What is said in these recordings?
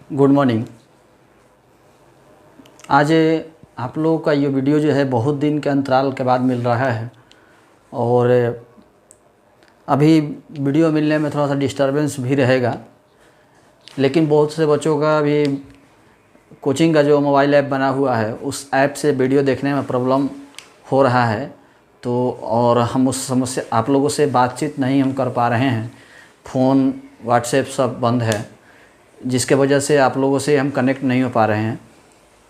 Good morning. आज आप लोगों का ये वीडियो जो है बहुत दिन के अंतराल के बाद मिल रहा है और अभी वीडियो मिलने में थोड़ा सा डिस्टरबेंस भी रहेगा, लेकिन बहुत से बच्चों का अभी कोचिंग का जो मोबाइल ऐप बना हुआ है उस ऐप से वीडियो देखने में प्रॉब्लम हो रहा है। तो और हम उस समस्या आप लोगों से बातचीत नहीं हम कर पा रहे हैं, फ़ोन व्हाट्सएप सब बंद है, जिसके वजह से आप लोगों से हम कनेक्ट नहीं हो पा रहे हैं।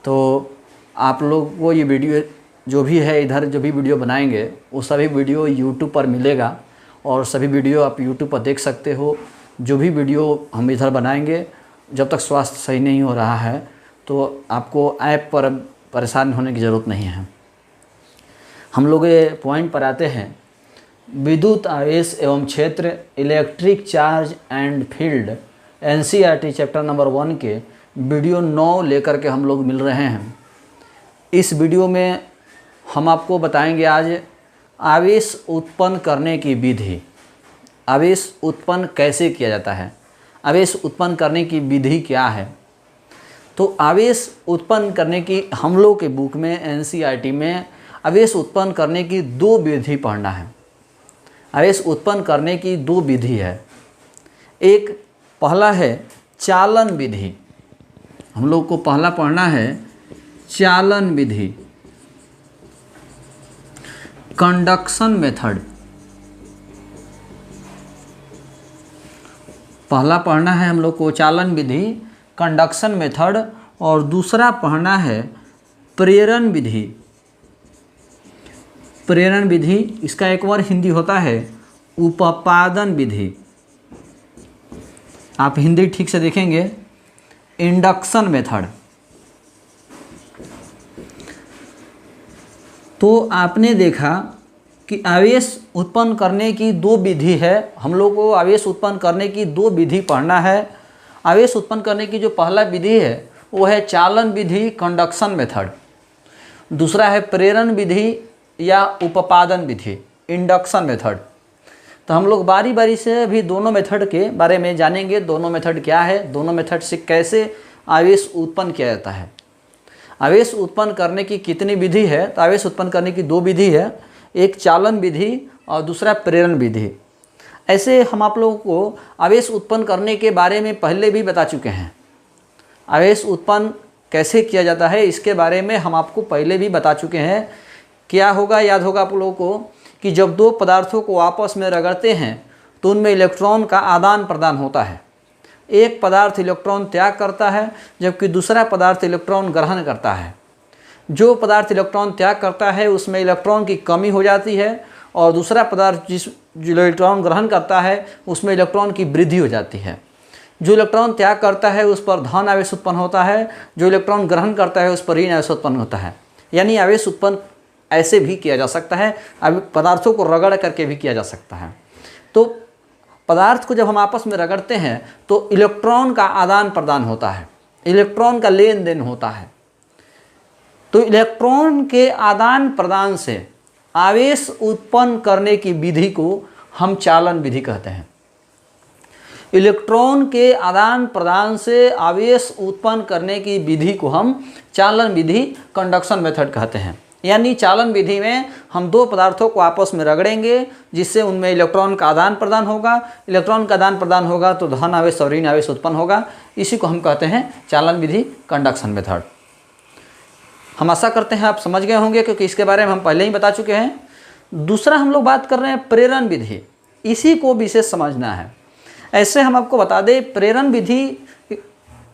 तो आप लोग को ये वीडियो जो भी है, इधर जो भी वीडियो बनाएंगे वो सभी वीडियो यूट्यूब पर मिलेगा और सभी वीडियो आप यूट्यूब पर देख सकते हो। जो भी वीडियो हम इधर बनाएंगे, जब तक स्वास्थ्य सही नहीं हो रहा है तो आपको ऐप पर परेशान होने की ज़रूरत नहीं है। हम लोग ये पॉइंट पर आते हैं। विद्युत आवेश एवं क्षेत्र, electric charge and field, NCERT chapter number 1 के वीडियो 9 लेकर के हम लोग मिल रहे हैं। इस वीडियो में हम आपको बताएंगे आज आवेश उत्पन्न करने की विधि। आवेश उत्पन्न कैसे किया जाता है, आवेश उत्पन्न करने की विधि क्या है। तो आवेश उत्पन्न करने की हम लोग के बुक में एनसीईआरटी में आवेश उत्पन्न करने की 2 विधि पढ़ना है। आवेश उत्पन्न करने की 2 विधि है। एक पहला है चालन विधि, हम लोग को पहला पढ़ना है चालन विधि, कंडक्शन मेथड। पहला पढ़ना है हम लोग को चालन विधि, कंडक्शन मेथड, और दूसरा पढ़ना है प्रेरण विधि। प्रेरण विधि, इसका एक और हिंदी होता है उपपादन विधि। आप हिंदी ठीक से देखेंगे, इंडक्शन मेथड। तो आपने देखा कि आवेश उत्पन्न करने की 2 विधि है। हम लोग को आवेश उत्पन्न करने की 2 विधि पढ़ना है। आवेश उत्पन्न करने की जो पहला विधि है वो है चालन विधि, कंडक्शन मेथड। दूसरा है प्रेरण विधि या उपपादन विधि, इंडक्शन मेथड। तो हम लोग बारी बारी से अभी दोनों मेथड के बारे में जानेंगे। दोनों मेथड क्या है, दोनों मेथड से कैसे आवेश उत्पन्न किया जाता है, आवेश उत्पन्न करने की कितनी विधि है। तो आवेश उत्पन्न करने की 2 विधि है, एक चालन विधि और दूसरा प्रेरण विधि। ऐसे हम आप लोगों को आवेश उत्पन्न करने के बारे में पहले भी बता चुके हैं। आवेश उत्पन्न कैसे किया जाता है इसके बारे में हम आपको पहले भी बता चुके हैं। क्या होगा, याद होगा आप लोगों को कि जब 2 पदार्थों को आपस में रगड़ते हैं तो उनमें इलेक्ट्रॉन का आदान प्रदान होता है। एक पदार्थ इलेक्ट्रॉन त्याग करता है जबकि दूसरा पदार्थ इलेक्ट्रॉन ग्रहण करता है। जो पदार्थ इलेक्ट्रॉन त्याग करता है उसमें इलेक्ट्रॉन की कमी हो जाती है और दूसरा पदार्थ जो इलेक्ट्रॉन ग्रहण करता है उसमें इलेक्ट्रॉन की वृद्धि हो जाती है। जो इलेक्ट्रॉन त्याग करता है उस पर धन आवेश उत्पन्न होता है, जो इलेक्ट्रॉन ग्रहण करता है उस पर ऋण आवेश उत्पन्न होता है। यानी आवेश उत्पन्न ऐसे भी किया जा सकता है, अब पदार्थों को रगड़ करके भी किया जा सकता है। तो पदार्थ को जब हम आपस में रगड़ते हैं तो इलेक्ट्रॉन का आदान प्रदान होता है, इलेक्ट्रॉन का लेन देन होता है। तो इलेक्ट्रॉन के आदान प्रदान से आवेश उत्पन्न करने की विधि को हम चालन विधि कहते हैं। इलेक्ट्रॉन के आदान प्रदान से आवेश उत्पन्न करने की विधि को हम चालन विधि, कंडक्शन मेथड कहते हैं। यानी चालन विधि में हम 2 पदार्थों को आपस में रगड़ेंगे जिससे उनमें इलेक्ट्रॉन का आदान प्रदान होगा। इलेक्ट्रॉन का आदान प्रदान होगा तो धन आवेश और ऋण आवेश उत्पन्न होगा। इसी को हम कहते हैं चालन विधि, कंडक्शन मेथड। हम आशा करते हैं आप समझ गए होंगे क्योंकि इसके बारे में हम पहले ही बता चुके हैं। दूसरा हम लोग बात कर रहे हैं प्रेरण विधि, इसी को विशेष समझना है। ऐसे हम आपको बता दें, प्रेरण विधि,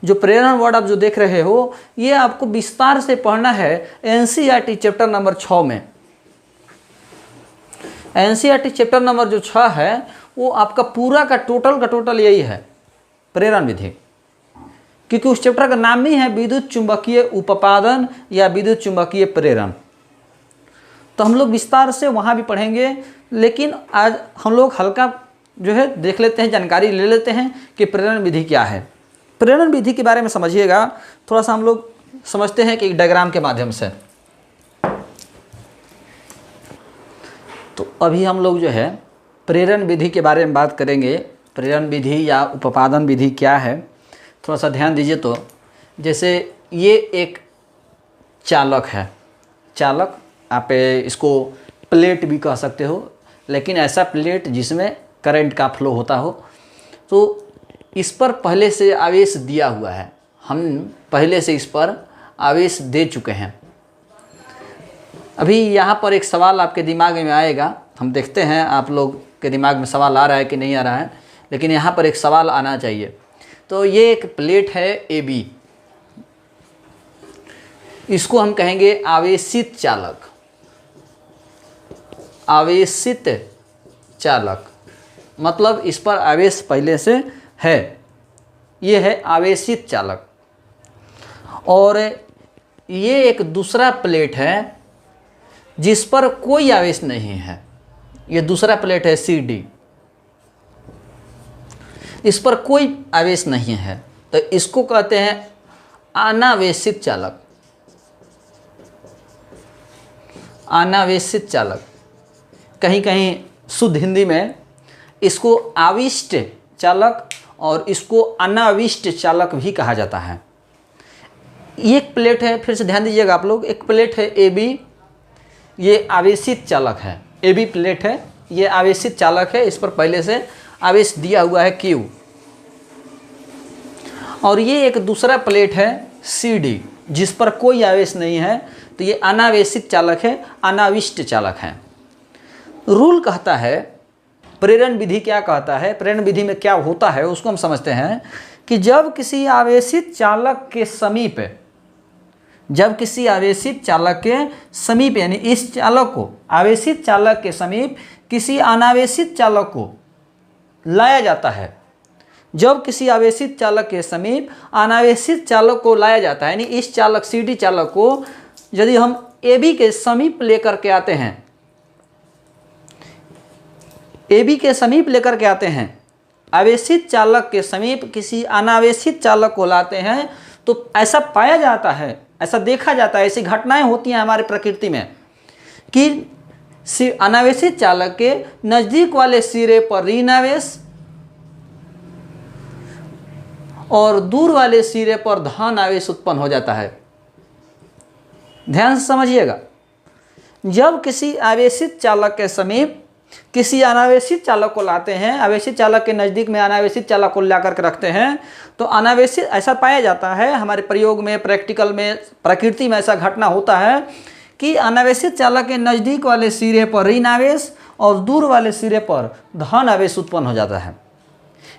जो प्रेरण वर्ड आप जो देख रहे हो ये आपको विस्तार से पढ़ना है एनसीईआरटी चैप्टर नंबर 6 में। एनसीईआरटी चैप्टर नंबर जो 6 है वो आपका पूरा का टोटल यही है, प्रेरण विधि। क्योंकि उस चैप्टर का नाम ही है विद्युत चुंबकीय उपपादन या विद्युत चुंबकीय प्रेरण। तो हम लोग विस्तार से वहाँ भी पढ़ेंगे, लेकिन आज हम लोग हल्का जो है देख लेते हैं, जानकारी ले लेते हैं कि प्रेरण विधि क्या है। प्रेरण विधि के बारे में समझिएगा, थोड़ा सा हम लोग समझते हैं कि एक डायग्राम के माध्यम से। तो अभी हम लोग जो है प्रेरण विधि के बारे में बात करेंगे। प्रेरण विधि या उपपादन विधि क्या है। थोड़ा सा ध्यान दीजिए। तो जैसे ये एक चालक है, चालक आप इसको प्लेट भी कह सकते हो, लेकिन ऐसा प्लेट जिसमें करंट का फ्लो होता हो। तो इस पर पहले से आवेश दिया हुआ है, हम पहले से इस पर आवेश दे चुके हैं। अभी यहाँ पर एक सवाल आपके दिमाग में आएगा, हम देखते हैं आप लोग के दिमाग में सवाल आ रहा है कि नहीं आ रहा है, लेकिन यहाँ पर एक सवाल आना चाहिए। तो ये एक प्लेट है AB, इसको हम कहेंगे आवेशित चालक। आवेशित चालक मतलब इस पर आवेश पहले से है, ये है आवेशित चालक। और ये एक दूसरा प्लेट है जिस पर कोई आवेश नहीं है, ये दूसरा प्लेट है CD, इस पर कोई आवेश नहीं है, तो इसको कहते हैं अनावेशित चालक। अनावेशित चालक, कहीं कहीं शुद्ध हिंदी में इसको आविष्ट चालक और इसको अनाविष्ट चालक भी कहा जाता है। ये एक प्लेट है, फिर से ध्यान दीजिएगा आप लोग, एक प्लेट है AB, ये आवेशित चालक है। AB प्लेट है, ये आवेशित चालक है, इस पर पहले से आवेश दिया हुआ है Q। और ये एक दूसरा प्लेट है CD, जिस पर कोई आवेश नहीं है, तो ये अनावेशित चालक है, अनाविष्ट चालक है। रूल कहता है, प्रेरण विधि क्या कहता है, प्रेरण विधि में क्या होता है उसको हम समझते हैं कि जब किसी आवेशित चालक के समीप, जब किसी आवेशित चालक के समीप यानी इस चालक को, आवेशित चालक के समीप किसी अनावेशित चालक को लाया जाता है, जब किसी आवेशित चालक के समीप अनावेशित चालक को लाया जाता है, यानी इस चालक CD चालक को यदि हम AB के समीप लेकर के आते हैं, AB के समीप लेकर के आते हैं, आवेशित चालक के समीप किसी अनावेशित चालक को लाते हैं, तो ऐसा पाया जाता है, ऐसा देखा जाता है, ऐसी घटनाएं होती हैं हमारे प्रकृति में कि अनावेशित चालक के नज़दीक वाले सिरे पर ऋण आवेश और दूर वाले सिरे पर धन आवेश उत्पन्न हो जाता है। ध्यान से समझिएगा, जब किसी आवेशित चालक के समीप किसी अनावेशित चालक को लाते हैं, आवेशित चालक के नज़दीक में अनावेशित चालक को ला करके रखते हैं, तो अनावेशित ऐसा पाया जाता है हमारे प्रयोग में, प्रैक्टिकल में, प्रकृति में ऐसा घटना होता है कि अनावेशित चालक के नज़दीक वाले सिरे पर ऋण आवेश और दूर वाले सिरे पर धन आवेश उत्पन्न हो जाता है।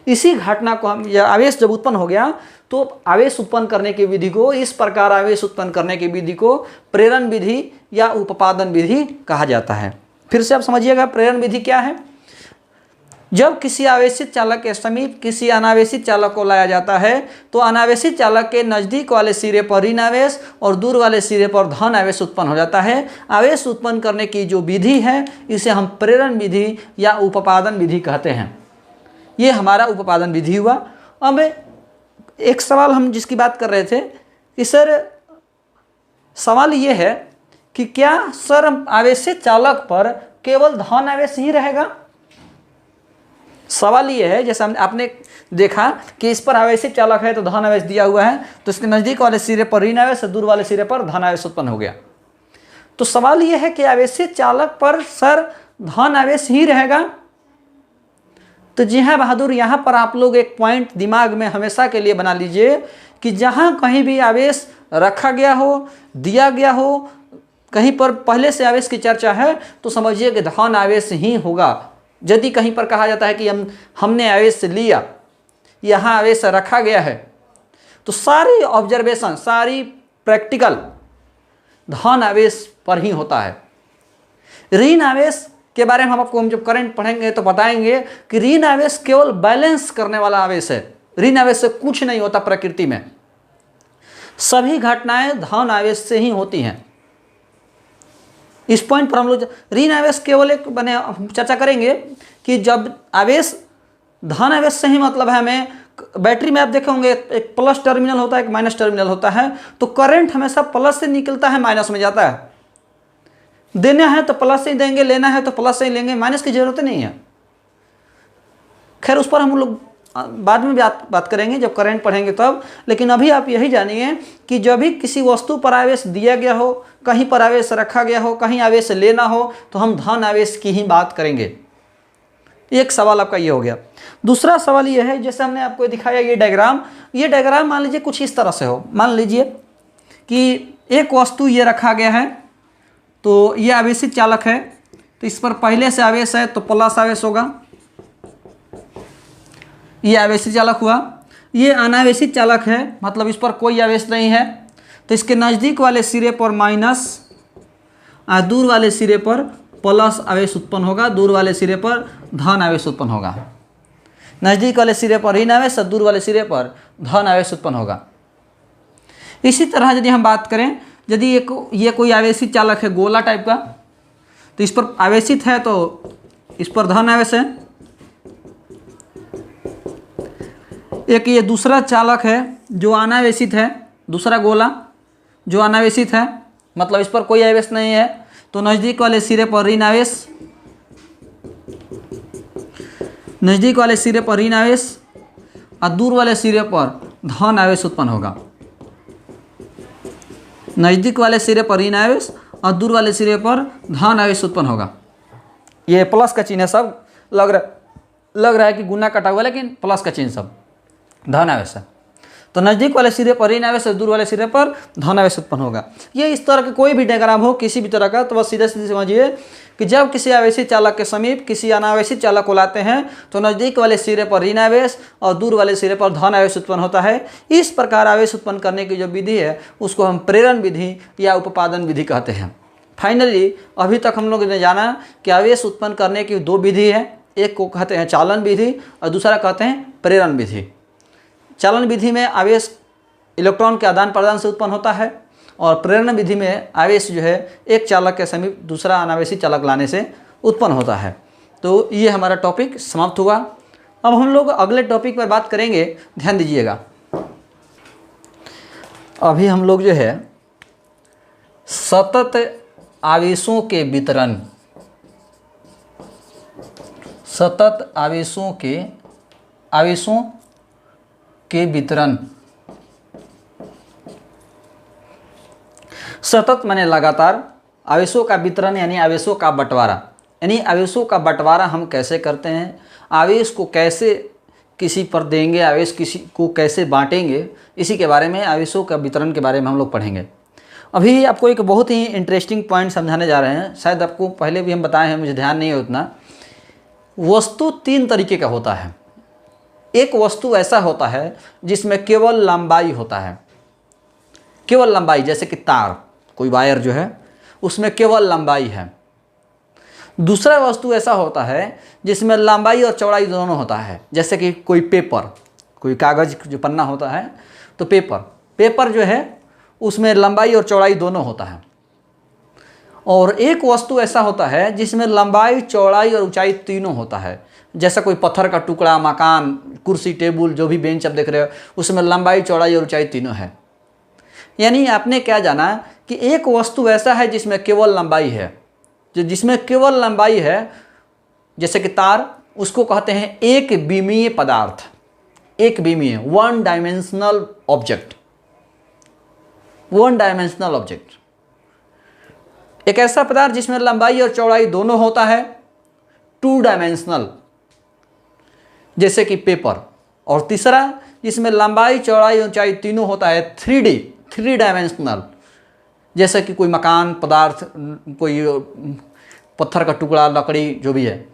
इसी घटना को हम, यह आवेश जब उत्पन्न हो गया तो आवेश उत्पन्न करने की विधि को, इस प्रकार आवेश उत्पन्न करने की विधि को प्रेरण विधि या उपापादन विधि कहा जाता है। फिर से आप समझिएगा प्रेरण विधि क्या है। जब किसी आवेशित चालक के समीप किसी अनावेशित चालक को लाया जाता है, तो अनावेशित चालक के नज़दीक वाले सिरे पर ऋण आवेश और दूर वाले सिरे पर धन आवेश उत्पन्न हो जाता है। आवेश उत्पन्न करने की जो विधि है इसे हम प्रेरण विधि या उपापादन विधि कहते हैं। ये हमारा उपापादन विधि हुआ। अब एक सवाल हम जिसकी बात कर रहे थे कि सर, सवाल ये है कि क्या सर आवेशित चालक पर केवल धन आवेश ही रहेगा? सवाल ये है, जैसे आपने देखा कि इस पर आवेशित चालक है तो धन आवेश दिया हुआ है, तो इसके नज़दीक वाले सिरे पर ऋण आवेश और दूर वाले सिरे पर धन आवेश उत्पन्न हो गया। तो सवाल ये है कि आवेशित चालक पर सर धन आवेश ही रहेगा? तो जी हाँ बहादुर, यहाँ पर आप लोग एक पॉइंट दिमाग में हमेशा के लिए बना लीजिए कि जहाँ कहीं भी आवेश रखा गया हो, दिया गया हो, कहीं पर पहले से आवेश की चर्चा है, तो समझिए कि धन आवेश ही होगा। यदि कहीं पर कहा जाता है कि हमने आवेश लिया, यहाँ आवेश रखा गया है, तो सारी ऑब्जर्वेशन, सारी प्रैक्टिकल धन आवेश पर ही होता है। ऋण आवेश के बारे में हम जब करंट पढ़ेंगे तो बताएंगे कि ऋण आवेश केवल बैलेंस करने वाला आवेश है। ऋण आवेश से कुछ नहीं होता प्रकृति में, सभी घटनाएं धन आवेश से ही होती हैं। इस पॉइंट पर हम लोग ऋण आवेश केवल एक बने चर्चा करेंगे कि जब आवेश धन आवेश से ही मतलब है, हमें बैटरी में आप देखे होंगे एक प्लस टर्मिनल होता है, एक माइनस टर्मिनल होता है, तो करंट हमेशा प्लस से निकलता है, माइनस में जाता है। देना है तो प्लस से ही देंगे, लेना है तो प्लस से ही लेंगे, माइनस की जरूरत नहीं है। खैर उस पर हम लोग बाद में बात करेंगे जब करंट पढ़ेंगे तब। लेकिन अभी आप यही जानिए कि जब भी किसी वस्तु पर आवेश दिया गया हो, कहीं पर आवेश रखा गया हो, कहीं आवेश लेना हो, तो हम धन आवेश की ही बात करेंगे। एक सवाल आपका ये हो गया। दूसरा सवाल ये है, जैसे हमने आपको दिखाया ये डायग्राम मान लीजिए कुछ इस तरह से हो। मान लीजिए कि एक वस्तु ये रखा गया है, तो ये आवेशित चालक है, तो इस पर पहले से आवेश है तो प्लस आवेश होगा, ये आवेशित चालक हुआ। ये अनावेशित चालक है, मतलब इस पर कोई आवेश नहीं है, तो इसके नज़दीक वाले सिरे पर माइनस और दूर वाले सिरे पर प्लस आवेश उत्पन्न होगा, दूर वाले सिरे पर धन आवेश उत्पन्न होगा। नज़दीक वाले सिरे पर ऋण आवेश और दूर वाले सिरे पर धन आवेश उत्पन्न होगा। इसी तरह यदि हम बात करें, यदि ये कोई आवेशित चालक है गोला टाइप का, तो इस पर आवेशित है तो इस पर धन आवेश है। एक ये दूसरा चालक है जो अनावेशित है, दूसरा गोला जो अनावेशित है, मतलब इस पर कोई आवेश नहीं है, तो नज़दीक वाले सिरे पर ऋण आवेश, नज़दीक वाले सिरे पर ऋण आवेश और दूर वाले सिरे पर धन आवेश उत्पन्न होगा। नज़दीक वाले सिरे पर ऋण आवेश और दूर वाले सिरे पर धन आवेश उत्पन्न होगा। ये प्लस का चिन्ह है, सब लग रहा है कि गुना कटा हुआ, लेकिन प्लस का चिन्ह सब धन आवेश है। तो नज़दीक वाले सिरे पर ऋण आवेश और दूर वाले सिरे पर धन आवेश उत्पन्न होगा। ये इस तरह का कोई भी डायग्राम हो किसी भी तरह का, तो बस सीधे सीधे समझिए कि जब किसी आवेशित चालक के समीप किसी अनावेशित चालक को लाते हैं तो नज़दीक वाले सिरे पर ऋण आवेश और दूर वाले सिरे पर धन आवेश उत्पन्न होता है। इस प्रकार आवेश उत्पन्न करने की जो विधि है उसको हम प्रेरण विधि या उपादान विधि कहते हैं। फाइनली अभी तक हम लोग ने जाना कि आवेश उत्पन्न करने की दो विधि है, एक को कहते हैं चालन विधि और दूसरा कहते हैं प्रेरण विधि। चालन विधि में आवेश इलेक्ट्रॉन के आदान प्रदान से उत्पन्न होता है और प्रेरण विधि में आवेश जो है एक चालक के समीप दूसरा अनावेशित चालक लाने से उत्पन्न होता है। तो ये हमारा टॉपिक समाप्त हुआ। अब हम लोग अगले टॉपिक पर बात करेंगे, ध्यान दीजिएगा। अभी हम लोग जो है सतत आवेशों के वितरण, सतत आवेशों के वितरण, सतत माने लगातार, आवेशों का वितरण यानी आवेशों का बंटवारा, यानी आवेशों का बंटवारा हम कैसे करते हैं, आवेश को कैसे किसी पर देंगे, आवेश किसी को कैसे बांटेंगे, इसी के बारे में, आवेशों का वितरण के बारे में हम लोग पढ़ेंगे। अभी आपको एक बहुत ही इंटरेस्टिंग पॉइंट समझाने जा रहे हैं, शायद आपको पहले भी हम बताए हैं, मुझे ध्यान नहीं है उतना। वस्तु तीन तरीके का होता है। एक वस्तु ऐसा होता है जिसमें केवल लंबाई होता है, केवल लंबाई, जैसे कि तार, कोई वायर जो है उसमें केवल लंबाई है। दूसरा वस्तु ऐसा होता है जिसमें लंबाई और चौड़ाई दोनों होता है, जैसे कि कोई पेपर, कोई कागज़ जो पन्ना होता है, तो पेपर जो है उसमें लंबाई और चौड़ाई दोनों होता है। और एक वस्तु ऐसा होता है जिसमें लंबाई, चौड़ाई और ऊंचाई तीनों होता है, जैसा कोई पत्थर का टुकड़ा, मकान, कुर्सी, टेबल, जो भी बेंच आप देख रहे हो, उसमें लंबाई, चौड़ाई और ऊंचाई तीनों है। यानी आपने क्या जाना कि एक वस्तु ऐसा है जिसमें केवल लंबाई है, जिसमें केवल लंबाई है, जैसे कि तार, उसको कहते हैं एक विमीय पदार्थ, एक विमीय, one dimensional object, one dimensional object. एक ऐसा पदार्थ जिसमें लंबाई और चौड़ाई दोनों होता है, टू डायमेंशनल, जैसे कि पेपर। और तीसरा जिसमें लंबाई, चौड़ाई, ऊंचाई तीनों होता है, 3D, थ्री डायमेंशनल, जैसे कि कोई मकान, पदार्थ, कोई पत्थर का टुकड़ा, लकड़ी, जो भी है।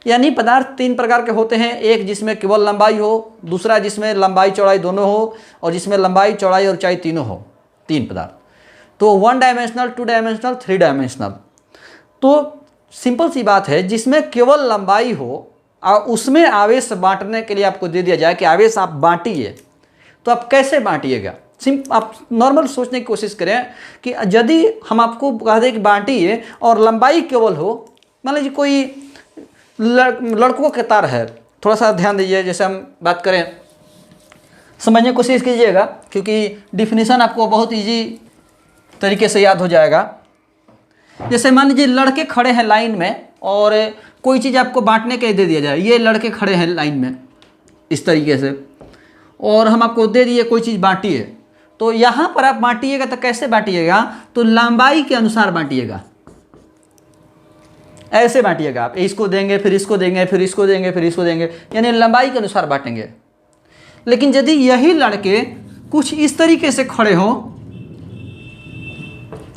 यानी पदार्थ तीन प्रकार के होते हैं, एक जिसमें केवल लंबाई हो, दूसरा जिसमें लंबाई, चौड़ाई दोनों हो, और जिसमें लंबाई, चौड़ाई और ऊंचाई तीनों हो, तीन पदार्थ। तो one dimensional, two dimensional, three dimensional. तो सिंपल सी बात है, जिसमें केवल लंबाई हो और उसमें आवेश बांटने के लिए आपको दे दिया जाए कि आवेश आप बांटिए, तो आप कैसे बांटिएगा? आप नॉर्मल सोचने की कोशिश करें कि यदि हम आपको कह दें कि बांटिए और लंबाई केवल हो, मान लीजिए कोई लड़कों के तार है, थोड़ा सा ध्यान दीजिए, जैसे हम बात करें, समझने की कोशिश कीजिएगा, क्योंकि डिफिनीशन आपको बहुत इजी तरीके से याद हो जाएगा। जैसे मान लीजिए लड़के खड़े हैं लाइन में और कोई चीज़ आपको बांटने के लिए दे दिया जाए, ये लड़के खड़े हैं लाइन में, इस तरीके से, और हम आपको दे दिए कोई चीज़ बांटिए, तो यहाँ पर आप बांटिएगा तो कैसे बांटिएगा, तो लंबाई के अनुसार बांटिएगा, ऐसे बांटिएगा आप, इसको देंगे फिर इसको देंगे फिर इसको देंगे फिर इसको देंगे, यानी लंबाई के अनुसार बांटेंगे। लेकिन यदि यही लड़के कुछ इस तरीके से खड़े हो,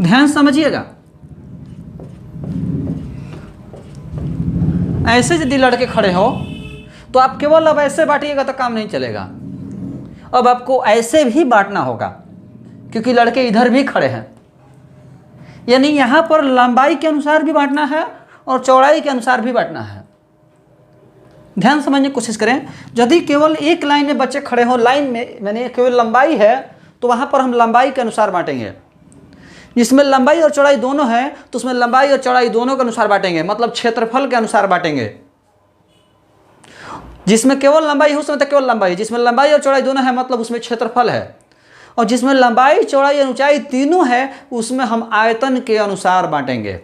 ध्यान समझिएगा, ऐसे यदि लड़के खड़े हो तो आप केवल अब ऐसे बांटिएगा तो काम नहीं चलेगा, अब आपको ऐसे भी बांटना होगा, क्योंकि लड़के इधर भी खड़े हैं, यानी यहाँ पर लंबाई के अनुसार भी बांटना है और चौड़ाई के अनुसार भी बांटना है। ध्यान समझने की कोशिश करें, यदि केवल एक लाइन में बच्चे खड़े हो, लाइन में मैंने केवल लंबाई है, तो वहाँ पर हम लंबाई के अनुसार बांटेंगे। जिसमें लंबाई और चौड़ाई दोनों है तो उसमें लंबाई और चौड़ाई दोनों के अनुसार बांटेंगे, मतलब क्षेत्रफल के अनुसार बांटेंगे। जिसमें केवल लंबाई है उसमें तो केवल लंबाई, जिसमें लंबाई और चौड़ाई दोनों है मतलब उसमें क्षेत्रफल है, और जिसमें लंबाई चौड़ाई और ऊंचाई तीनों है उसमें हम आयतन के अनुसार बांटेंगे।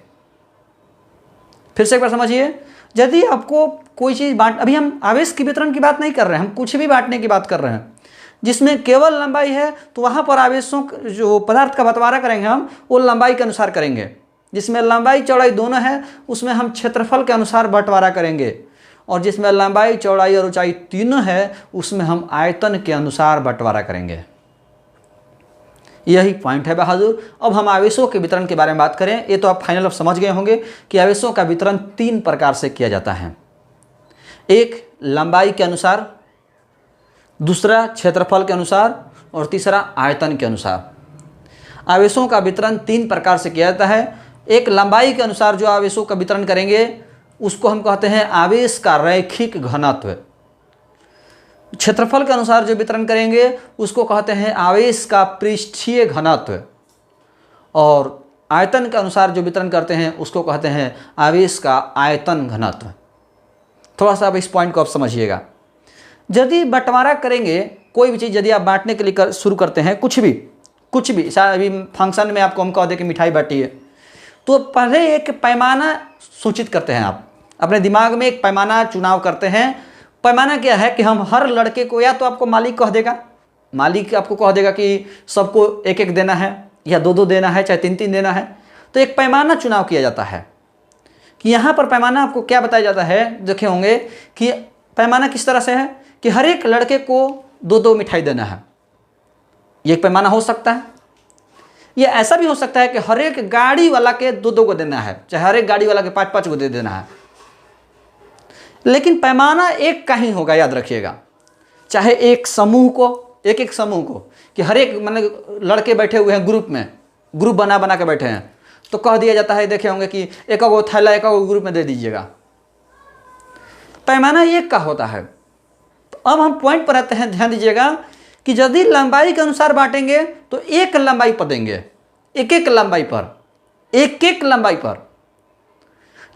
फिर से एक बार समझिए, यदि आपको कोई चीज़ बांट, अभी हम आवेश की वितरण की बात नहीं कर रहे हैं, हम कुछ भी बांटने की बात कर रहे हैं। जिसमें केवल लंबाई है तो वहाँ पर आवेशों जो पदार्थ का बंटवारा करेंगे हम, वो लंबाई के अनुसार करेंगे। जिसमें लंबाई चौड़ाई दोनों है उसमें हम क्षेत्रफल के अनुसार बंटवारा करेंगे, और जिसमें लंबाई चौड़ाई और ऊंचाई तीनों है उसमें हम आयतन के अनुसार बंटवारा करेंगे। यही पॉइंट है बहादुर। अब हम आवेशों के वितरण के बारे में बात करें। ये तो आप फाइनल अब समझ गए होंगे कि आवेशों का वितरण 3 प्रकार से किया जाता है, एक लंबाई के अनुसार, दूसरा क्षेत्रफल के अनुसार, और तीसरा आयतन के अनुसार। आवेशों का वितरण 3 प्रकार से किया जाता है। एक लंबाई के अनुसार जो आवेशों का वितरण करेंगे उसको हम कहते हैं आवेश का रैखिक घनत्व। क्षेत्रफल के अनुसार जो वितरण करेंगे उसको कहते हैं आवेश का पृष्ठीय घनत्व, और आयतन के अनुसार जो वितरण करते हैं उसको कहते हैं आवेश का आयतन घनत्व। थोड़ा सा अब इस पॉइंट को आप समझिएगा। यदि बंटवारा करेंगे कोई भी चीज़, यदि आप बांटने के लिए शुरू करते हैं कुछ भी शायद अभी फंक्शन में आपको हम कह दें कि मिठाई बांटिए, तो पहले एक पैमाना सूचित करते हैं, आप अपने दिमाग में एक पैमाना चुनाव करते हैं। पैमाना क्या है कि हम हर लड़के को, या तो आपको मालिक कह देगा, मालिक आपको कह देगा कि सबको एक एक देना है या 2-2 देना है, चाहे 3-3 देना है, तो एक पैमाना चुनाव किया जाता है। कि यहाँ पर पैमाना आपको क्या बताया जाता है, देखे होंगे कि पैमाना किस तरह से है कि हर एक लड़के को 2-2 मिठाई देना है। ये एक पैमाना हो सकता है। ये ऐसा भी हो सकता है कि हर एक गाड़ी वाला के 2-2 को देना है, चाहे हर एक गाड़ी वाला के 5-5 को दे देना है। लेकिन पैमाना एक का ही होगा, याद रखिएगा। चाहे एक समूह को, एक समूह को, कि हर एक मतलब लड़के बैठे हुए हैं ग्रुप में, ग्रुप बना के बैठे हैं, तो कह दिया जाता है, देखे होंगे कि एक को थैला एक को ग्रुप में दे दीजिएगा। पैमाना एक का होता है। तो अब हम पॉइंट पर आते हैं, ध्यान दीजिएगा कि यदि लंबाई के अनुसार बांटेंगे तो एक लंबाई पर देंगे, एक लंबाई पर।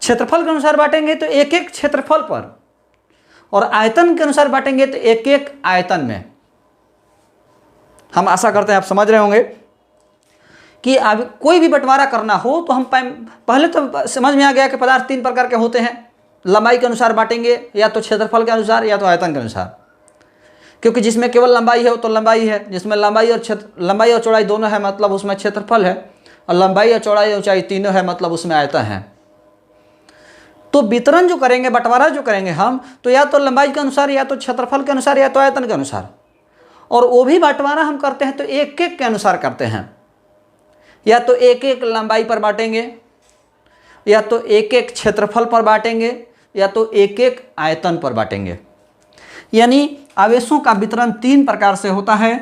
क्षेत्रफल के अनुसार बांटेंगे तो एक क्षेत्रफल पर, और आयतन के अनुसार बांटेंगे तो एक आयतन में। हम आशा करते हैं आप समझ रहे होंगे कि अब कोई भी बंटवारा करना हो तो हम पहले तो समझ में आ गया कि पदार्थ 3 प्रकार के होते हैं। लंबाई के अनुसार बांटेंगे, या तो क्षेत्रफल के अनुसार या तो आयतन के अनुसार, क्योंकि जिसमें केवल लंबाई है वो तो लंबाई है, जिसमें लंबाई और चौड़ाई दोनों है मतलब उसमें क्षेत्रफल है, और लंबाई और चौड़ाई ऊंचाई तीनों है मतलब उसमें आयतन है। तो वितरण जो करेंगे, बंटवारा जो करेंगे हम, तो या तो लंबाई के अनुसार, या तो क्षेत्रफल के अनुसार, या तो आयतन के अनुसार। और वो भी बंटवारा हम करते हैं तो एक के अनुसार करते हैं, या तो एक लंबाई पर बांटेंगे, या तो एक क्षेत्रफल पर बांटेंगे, या तो एक आयतन पर बांटेंगे। यानी आवेशों का वितरण 3 प्रकार से होता है।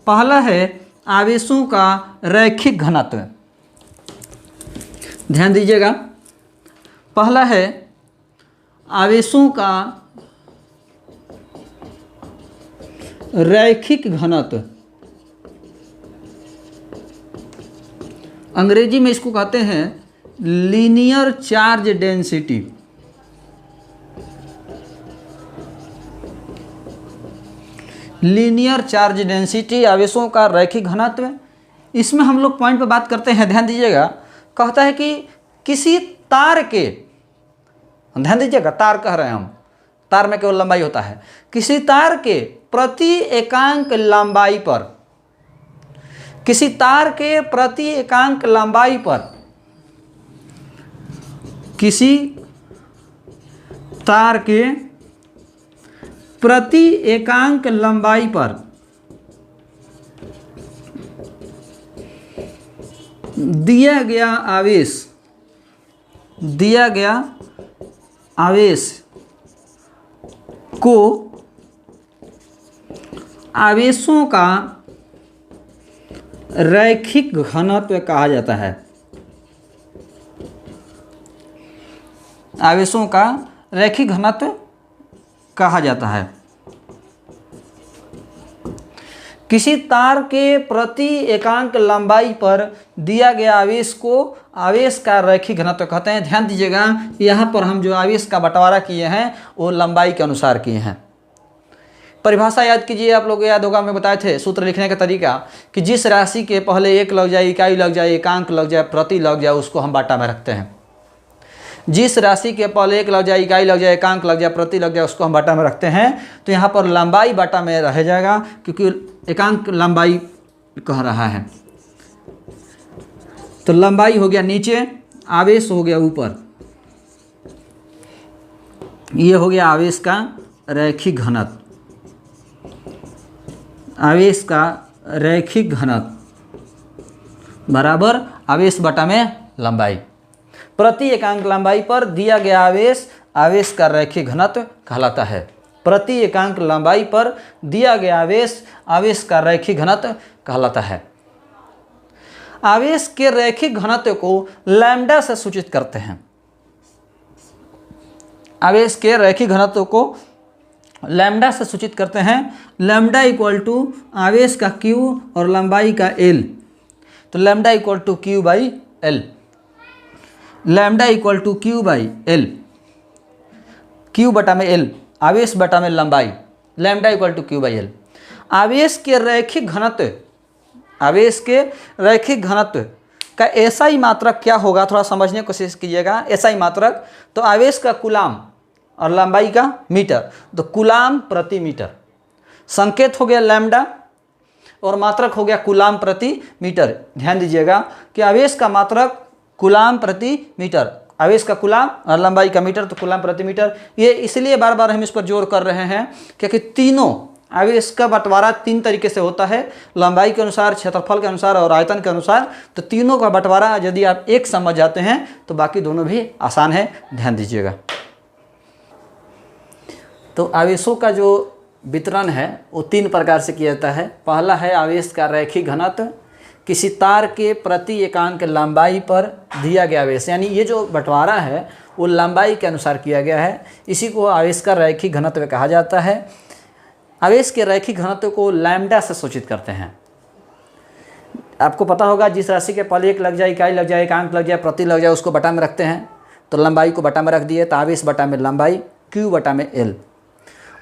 पहला है आवेशों का रैखिक घनत्व। ध्यान दीजिएगा, पहला है आवेशों का रैखिक घनत्व। अंग्रेजी में इसको कहते हैं linear charge density. Linear charge density आवेशों का रैखिक घनत्व। इसमें हम लोग पॉइंट पे बात करते हैं, ध्यान दीजिएगा। कहता है कि किसी तार के, ध्यान दीजिएगा, तार कह रहे हैं हम, तार में केवल लंबाई होता है। किसी तार के प्रति एकांक लंबाई पर, किसी तार के प्रति एकांक लंबाई पर, किसी तार के प्रति एकांक लंबाई पर दिया गया आवेश को आवेशों का रैखिक घनत्व कहा जाता है। आवेशों का रैखिक घनत्व कहा जाता है। किसी तार के प्रति एकांक लंबाई पर दिया गया आवेश को आवेश का रैखिक घनत्व कहते हैं। ध्यान दीजिएगा, यहाँ पर हम जो आवेश का बंटवारा किए हैं वो लंबाई के अनुसार किए हैं। परिभाषा याद कीजिए, आप लोग याद होगा, मैं बताए थे सूत्र लिखने का तरीका कि जिस राशि के पहले एक लग जाए, इकाई लग जाए, एकांक लग जाए, प्रति लग जाए, उसको हम बाटा में रखते हैं। जिस राशि के पहले एक लग जाए, इकाई लग जाए, एकांक लग जाए, प्रति लग जाए, उसको हम बाटा में रखते हैं। तो यहाँ पर लंबाई बाटा में रह जाएगा क्योंकि एकांक लंबाई कह रहा है। तो लंबाई हो गया नीचे, आवेश हो गया ऊपर। ये हो गया आवेश का रैखिक घनत्व। आवेश का रैखिक घनत्व बराबर आवेश बटा में लंबाई। प्रति एकांक लंबाई पर दिया गया आवेश आवेश का रैखिक घनत्व कहलाता है। प्रति एकांक लंबाई पर दिया गया आवेश आवेश का रैखिक घनत्व कहलाता है। आवेश के रैखिक घनत्व को लैम्डा से सूचित करते हैं। आवेश के रैखिक घनत्व को लैम्डा से सूचित करते हैं। लैम्डा इक्वल टू आवेश का क्यू और लंबाई का एल। तो lambda equal to Q by L. Lambda equal to Q by L. Q बटा में एल, आवेश बटा में लंबाई। Lambda equal to Q by L. आवेश के रैखिक घनत्व, आवेश के रैखिक घनत्व का एसआई मात्रक क्या होगा, थोड़ा समझने की कोशिश कीजिएगा। एसआई मात्रक तो आवेश का कूलाम और लंबाई का मीटर, तो कूलाम प्रति मीटर। संकेत हो गया लैम्डा और मात्रक हो गया कूलाम प्रति मीटर। ध्यान दीजिएगा कि आवेश का मात्रक कूलाम प्रति मीटर, आवेश का कूलाम और लंबाई का मीटर, तो कूलाम प्रति मीटर। ये इसलिए बार बार हम इस पर जोर कर रहे हैं क्योंकि तीनों आवेश का बंटवारा तीन तरीके से होता है, लंबाई के अनुसार, क्षेत्रफल के अनुसार और आयतन के अनुसार। तो तीनों का बंटवारा यदि आप एक समझ जाते हैं तो बाकी दोनों भी आसान है। ध्यान दीजिएगा। तो आवेशों का जो वितरण है वो तीन प्रकार से किया जाता है। पहला है आवेश का रैखिक घनत्व, किसी तार के प्रति एकांक लंबाई पर दिया गया आवेश, यानी ये जो बंटवारा है वो लंबाई के अनुसार किया गया है, इसी को आवेश का रैखिक घनत्व कहा जाता है। आवेश के रैखिक घनत्व को लैम्डा से सूचित करते हैं। आपको पता होगा जिस राशि के पहले एक लग जाए, इकाई लग जाए, एकांक लग जाए, प्रति लग जाए, उसको बटा में रखते हैं। तो लंबाई को बटा में रख दिए, तो आवेश बटा में लंबाई, क्यू बटा में एल।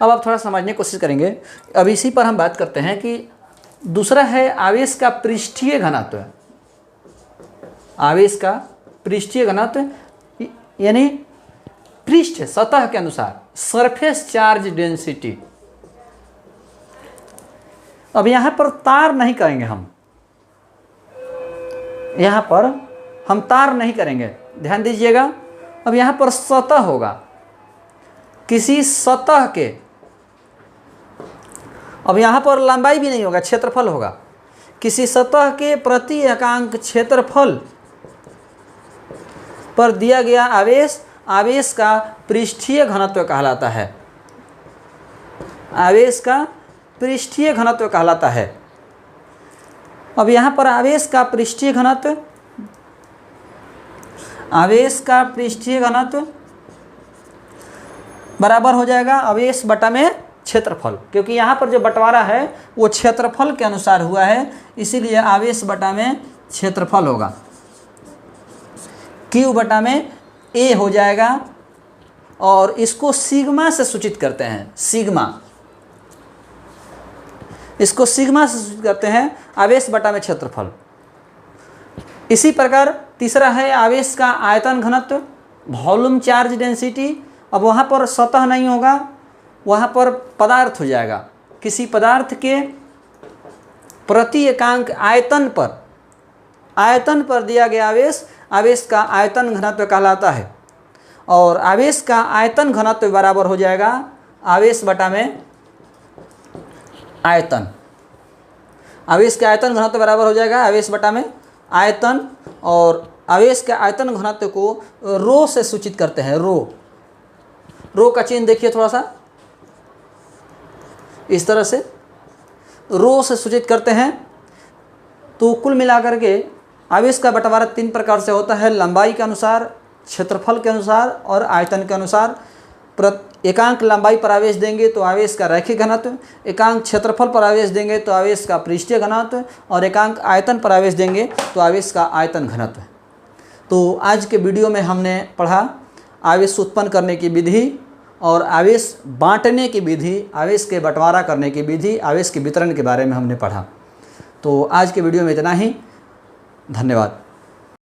अब आप थोड़ा समझने की कोशिश करेंगे। अब इसी पर हम बात करते हैं कि दूसरा है आवेश का पृष्ठीय घनत्व। आवेश का पृष्ठीय घनत्व यानी पृष्ठ सतह के अनुसार, सरफेस चार्ज डेंसिटी। अब यहाँ पर तार नहीं करेंगे हम, यहाँ पर हम तार नहीं करेंगे, ध्यान दीजिएगा। अब यहाँ पर सतह होगा, किसी सतह के। अब यहाँ पर लंबाई भी नहीं होगा, क्षेत्रफल होगा। किसी सतह के प्रति एकांक क्षेत्रफल पर दिया गया आवेश आवेश का पृष्ठीय घनत्व कहलाता है। आवेश का पृष्ठीय घनत्व कहलाता है। अब यहाँ पर आवेश का पृष्ठीय घनत्व, आवेश का पृष्ठीय घनत्व बराबर हो जाएगा आवेश बटा में क्षेत्रफल, क्योंकि यहाँ पर जो बंटवारा है वो क्षेत्रफल के अनुसार हुआ है, इसीलिए आवेश बटा में क्षेत्रफल होगा। क्यू बटा में ए हो जाएगा और इसको सिग्मा से सूचित करते हैं। सिग्मा, इसको सिग्मा से सूचित करते हैं, आवेश बटा में क्षेत्रफल। इसी प्रकार तीसरा है आवेश का आयतन घनत्व, वॉल्यूम चार्ज डेंसिटी। अब वहाँ पर सतह नहीं होगा, वहाँ पर पदार्थ हो जाएगा। किसी पदार्थ के प्रति एकांक आयतन पर दिया गया आवेश का आयतन घनत्व कहलाता है। और आवेश का आयतन घनत्व बराबर हो जाएगा आवेश बटा में आयतन। आवेश के आयतन घनत्व बराबर हो जाएगा आवेश बटा में आयतन। और आवेश के आयतन घनत्व को रो से सूचित करते हैं। रो का चिन्ह देखिए थोड़ा सा, इस तरह से रो से सूचित करते हैं। तो कुल मिलाकर के आवेश का बंटवारा 3 प्रकार से होता है, लंबाई के अनुसार, क्षेत्रफल के अनुसार और आयतन के अनुसार। एकांक लंबाई पर आवेश देंगे तो आवेश का रैखिक घनत्व, एकांक क्षेत्रफल पर आवेश देंगे तो आवेश का पृष्ठीय घनत्व, और एकांक आयतन पर आवेश देंगे तो आवेश का आयतन घनत्व। तो आज के वीडियो में हमने पढ़ा आवेश उत्पन्न करने की विधि और आवेश बांटने की विधि, आवेश के बंटवारा करने की विधि, आवेश के वितरण के बारे में हमने पढ़ा। तो आज के वीडियो में इतना ही। धन्यवाद।